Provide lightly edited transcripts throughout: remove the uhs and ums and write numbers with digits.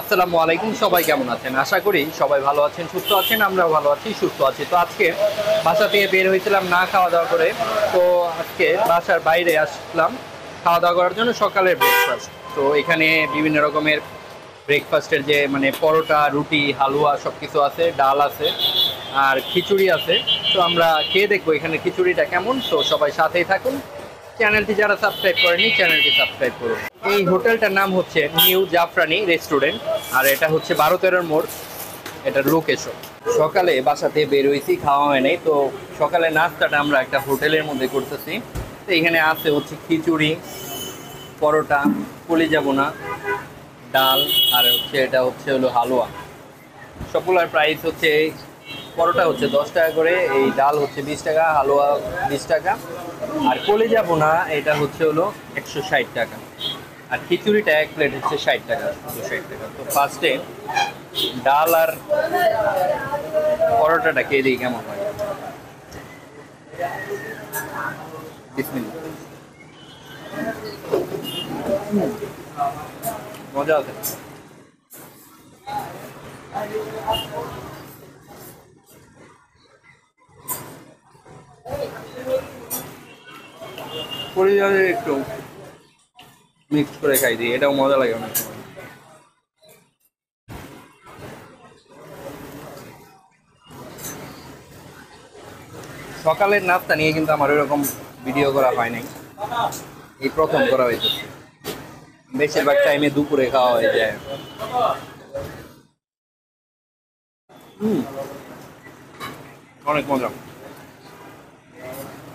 আসসালামু আলাইকুম, সবাই কেমন আছেন? আশা করি সবাই ভালো আছেন, সুস্থ আছেন। আমরাও ভালো আছি, সুস্থ আছি। তো আজকে বাসা থেকে বের হয়েছিলাম না খাওয়া দাওয়া করে। তো আজকে বাসার বাইরে আসলাম খাওয়া দাওয়া করার জন্য, সকালের ব্রেকফাস্ট। তো এখানে বিভিন্ন রকমের ব্রেকফাস্টের যে মানে পরোটা, রুটি, হালুয়া সব কিছু আছে, ডাল আছে আর খিচুড়ি আছে। তো আমরা খেয়ে দেখবো এখানে খিচুড়িটা কেমন। তো সবাই সাথেই থাকুন। চ্যানেলটি যারা সাবস্ক্রাইব করেনি, চ্যানেলটি সাবস্ক্রাইব করুন। এই হোটেলটার নাম হচ্ছে নিউ জাফরানি রেস্টুরেন্ট, আর এটা হচ্ছে 12-13 মোড় এটার লোকেশন। সকালে বাসাতে বের হয়েছি, খাওয়া হয় নাই। তো সকালে নাস্তাটা আমরা একটা হোটেলের মধ্যে করতেছি। তো এখানে আছে হচ্ছে খিচুড়ি, পরোটা, কলিজা বোনা, ডাল, আর হচ্ছে এটা হচ্ছে হলো হালুয়া। সবগুলোর প্রাইস হচ্ছে, পরোটা হচ্ছে 10 টাকা করে, এই ডাল হচ্ছে 20 টাকা, হালুয়া 20 টাকা, আর কলিজা বোনা এটা হচ্ছে হলো 160 টাকা, আর খিচুড়িটা এক প্লেট হচ্ছে 60 টাকা, 260 টাকা। তো ফার্স্টে ডাল আর পরোটাটা খেয়ে দিই কেমন হয়। বিসমিল্লাহ। মজা আছে। কলিজা একটু মিক্স করে খাই দিই, এটাও মজা লাগে অনেক সময়। সকালের নাস্তা নিয়ে কিন্তু আমার ওইরকম ভিডিও করা হয় নাই, এই প্রথম করা হয়েছে। বেশিরভাগ টাইমে দুপুরে খাওয়া হয়ে যায়। হুম, অনেক মজা।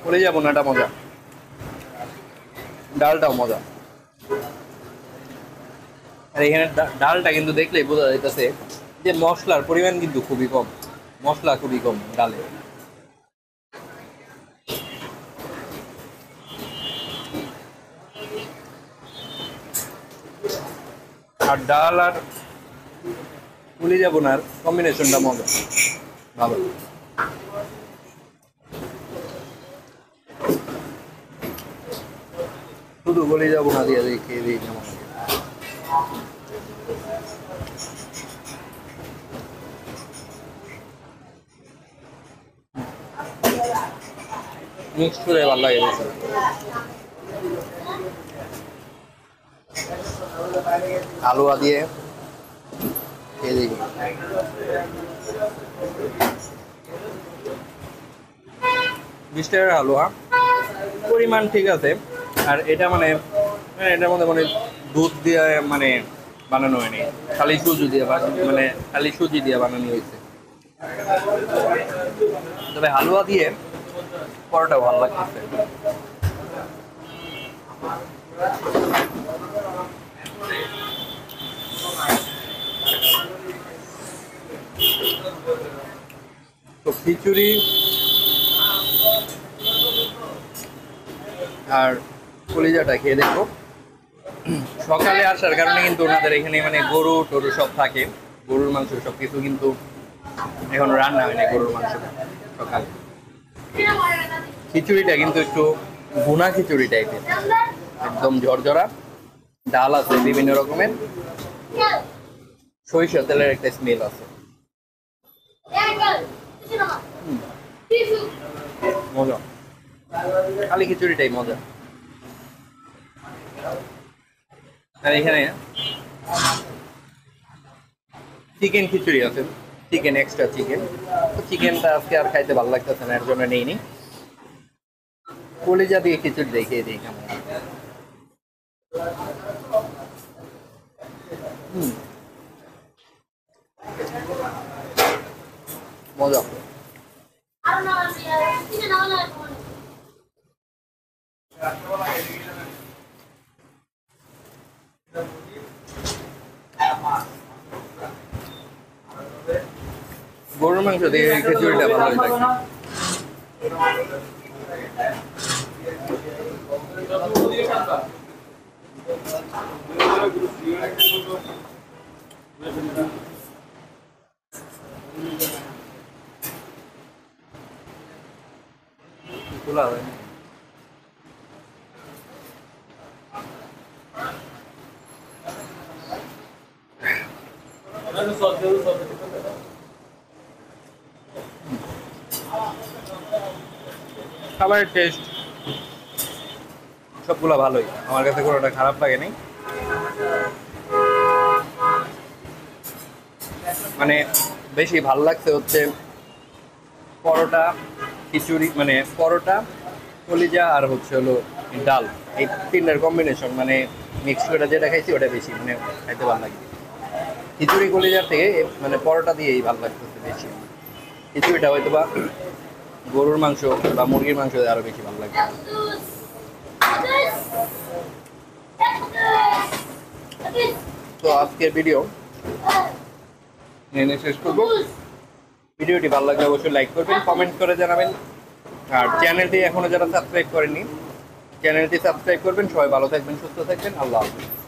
বলে যাবো না, এটা মজা। ডালটাও মজা। আর এখানে ডালটা কিন্তু দেখলেই বোঝা যাইতেছে যে মশলার পরিমাণ কিন্তু খুবই কম, মশলা খুবই কম ডালে। আর ডাল আর কলিজা বোনার কম্বিনেশনটা মজা, ভালো। শুধু কলিজা বোনা দিয়ে দিই, খেয়ে দিই কেমন লাগে। মিক্স করে ভালো লাগে বেশি। আলুয়া দিয়ে খেয়ে দিই। 20 টাকার হালুয়া, পরিমাণ ঠিক আছে। আর এটা মানে এটার মধ্যে মানে দুধ দিয়ে মানে বানানো হয়নি, খালি সুজি দিয়ে মানে খালি সুজি দিয়ে বানানো হয়েছে। তবে হালুয়া দিয়ে পরোটা ভালো লাগতেছে। তো খিচুড়ি আর কলিজাটা খেয়ে দেখো। সকালে আসার কারণে কিন্তু ওনাদের এখানে মানে গরু টরু সব থাকে, গরুর মাংস সব কিছু কিন্তু এখন রান্না হয় না গরুর মাংস সকালে। খিচুড়িটা কিন্তু একটু ভুনা খিচুড়ি টাইপের, একদম ঝরঝরা। ডাল আছে বিভিন্ন রকমের, সরিষা তেলের একটা স্মেল আছে। মজা, খালি খিচুড়িটাই মজা। আর এখানে চিকেন খিচুড়ি আছে, চিকেন এক্সট্রা চিকেন। তো চিকেনটা আজকে আর খাইতে ভালো লাগতেছে না, এর জন্য নেইনি। কলিজা দিয়ে খিচুড়ি দেখিয়ে দিই কেমন। হুম, মজা। গরুর মাংস দিয়ে এই খিচুড়িটা ভালো লাগে। খোলা হয়। খাবারের টেস্ট সবগুলো ভালোই, আমার কাছে কোনোটা খারাপ লাগেনি। মানে বেশি ভালো লাগছে হচ্ছে পরোটা, খিচুড়ি, মানে পরোটা, কলিজা আর হচ্ছে হলো ডাল, এই তিনটার কম্বিনেশন মানে মিক্স করে যেটা খাইছি ওটা বেশি মানে খাইতে ভালো লাগে। খিচুড়ি কলিজার থেকে মানে পরোটা দিয়েই ভালো লাগতেছে বেশি। খিচুড়িটা হয়তো বা গরুর মাংস বা মুরগির মাংস দিয়ে আরো বেশি ভালো লাগে। তো আজকের ভিডিও এখানে শেষ করবো। ভিডিওটি ভালো লাগলে অবশ্যই লাইক করবেন, কমেন্ট করে জানাবেন, আর চ্যানেলটি এখনো যারা সাবস্ক্রাইব করেনি চ্যানেলটি সাবস্ক্রাইব করবেন। সবাই ভালো থাকবেন, সুস্থ থাকবেন, আল্লাহ হাফেজ।